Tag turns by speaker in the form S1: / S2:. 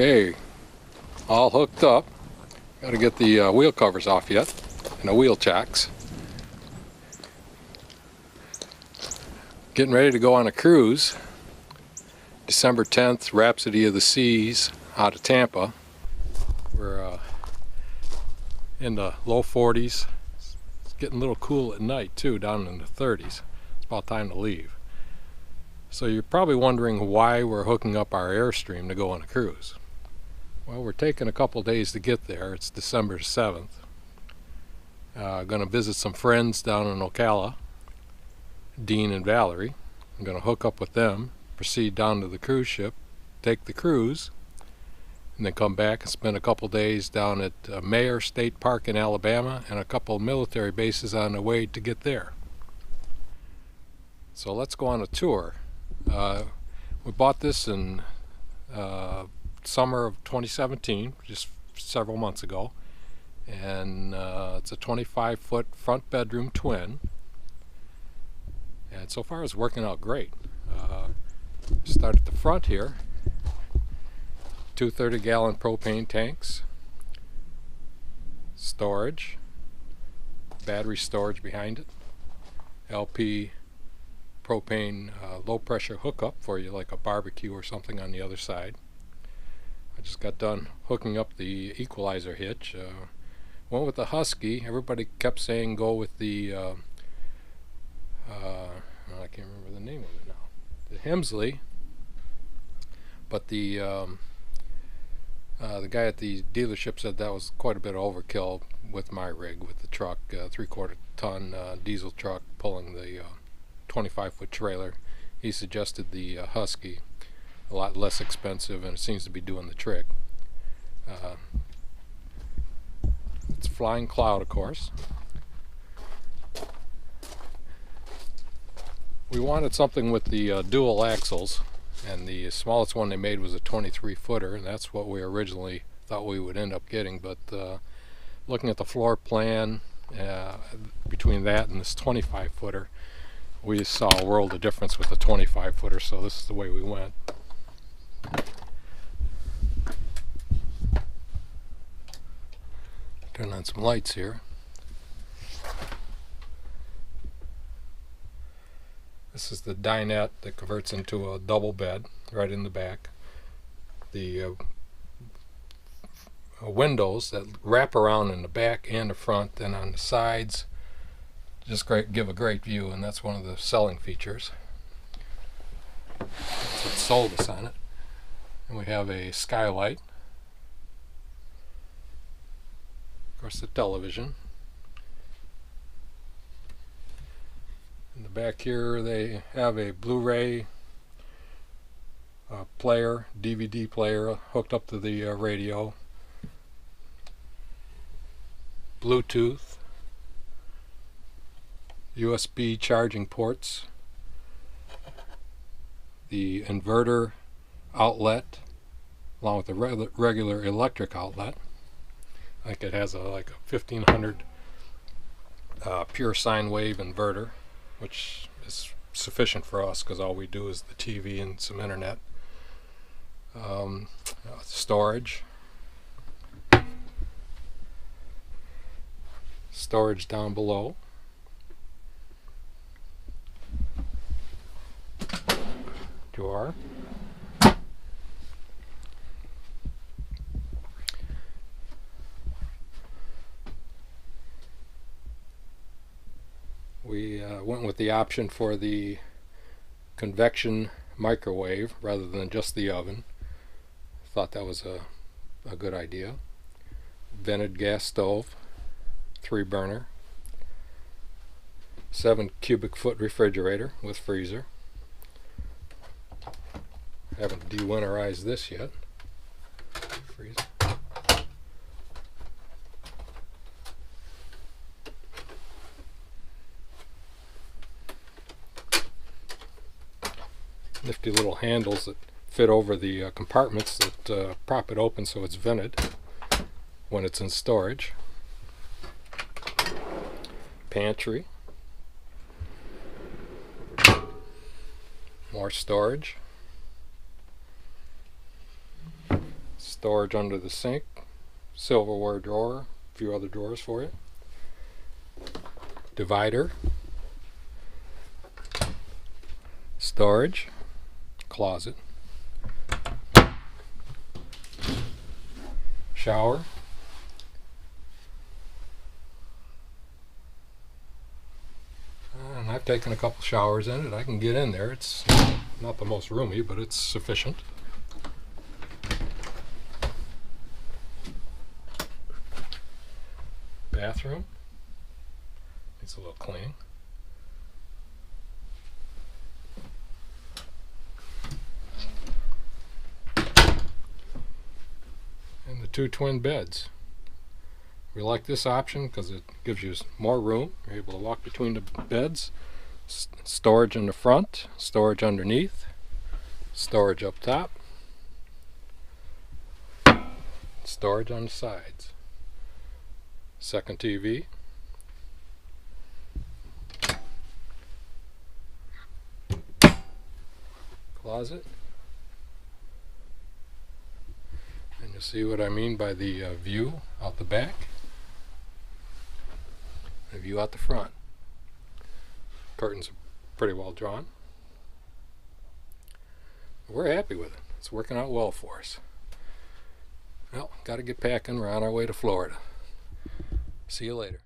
S1: Okay, all hooked up. Got to get the wheel covers off yet, and the wheel chocks. Getting ready to go on a cruise. December 10th, Rhapsody of the Seas out of Tampa. We're in the low 40s. It's getting a little cool at night too, down in the 30s. It's about time to leave. So you're probably wondering why we're hooking up our Airstream to go on a cruise. Well, we're taking a couple days to get there. It's December 7th. Going to visit some friends down in Ocala, Dean and Valerie. I'm going to hook up with them, proceed down to the cruise ship, take the cruise, and then come back and spend a couple days down at Mayer State Park in Alabama and a couple of military bases on the way to get there. So let's go on a tour. We bought this in summer of 2017, just several months ago, and it's a 25-foot front bedroom twin, and so far it's working out great. Start at the front here. 2 30-gallon propane tanks, storage, battery storage behind it, LP propane low pressure hookup for you like a barbecue or something on the other side. I just got done hooking up the equalizer hitch. Went with the Husky. Everybody kept saying go with the I can't remember the name of it now, the Hemsley, but the guy at the dealership said that was quite a bit of overkill with my rig, with the truck, 3/4 ton diesel truck pulling the 25-foot trailer. He suggested the Husky, a lot less expensive, and it seems to be doing the trick. It's Flying Cloud, of course. We wanted something with the dual axles, and the smallest one they made was a 23-footer, and that's what we originally thought we would end up getting, but looking at the floor plan between that and this 25-footer, we saw a world of difference with the 25-footer, so this is the way we went. Turn on some lights here. This is the dinette that converts into a double bed right in the back. The windows that wrap around in the back and the front and on the sides just give a great view, and that's one of the selling features. That's what sold us on it. And we have a skylight. Of course, the television. In the back here they have a Blu-ray player, DVD player hooked up to the radio, Bluetooth, USB charging ports, the inverter outlet along with the regular electric outlet. I think it has like a 1500 pure sine wave inverter, which is sufficient for us because all we do is the TV and some internet. Storage down below. Drawer. We went with the option for the convection microwave rather than just the oven. Thought that was a good idea. Vented gas stove, 3-burner, 7 cubic foot refrigerator with freezer. Haven't de-winterized this yet. Freezer. Nifty little handles that fit over the compartments that prop it open so it's vented when it's in storage. Pantry. More storage. storage under the sink, silverware drawer, a few other drawers for you, divider, storage, closet, shower, and I've taken a couple showers in it. I can get in there. It's not the most roomy, but it's sufficient. Bathroom needs a little cleaning. And the 2 twin beds. We like this option because it gives you more room. You're able to walk between the beds. Storage in the front, storage underneath, storage up top, storage on the sides. Second TV, closet, and you'll see what I mean by the view out the back, the view out the front. Curtains are pretty well drawn. We're happy with it. It's working out well for us. Well, got to get packing. We're on our way to Florida. See you later.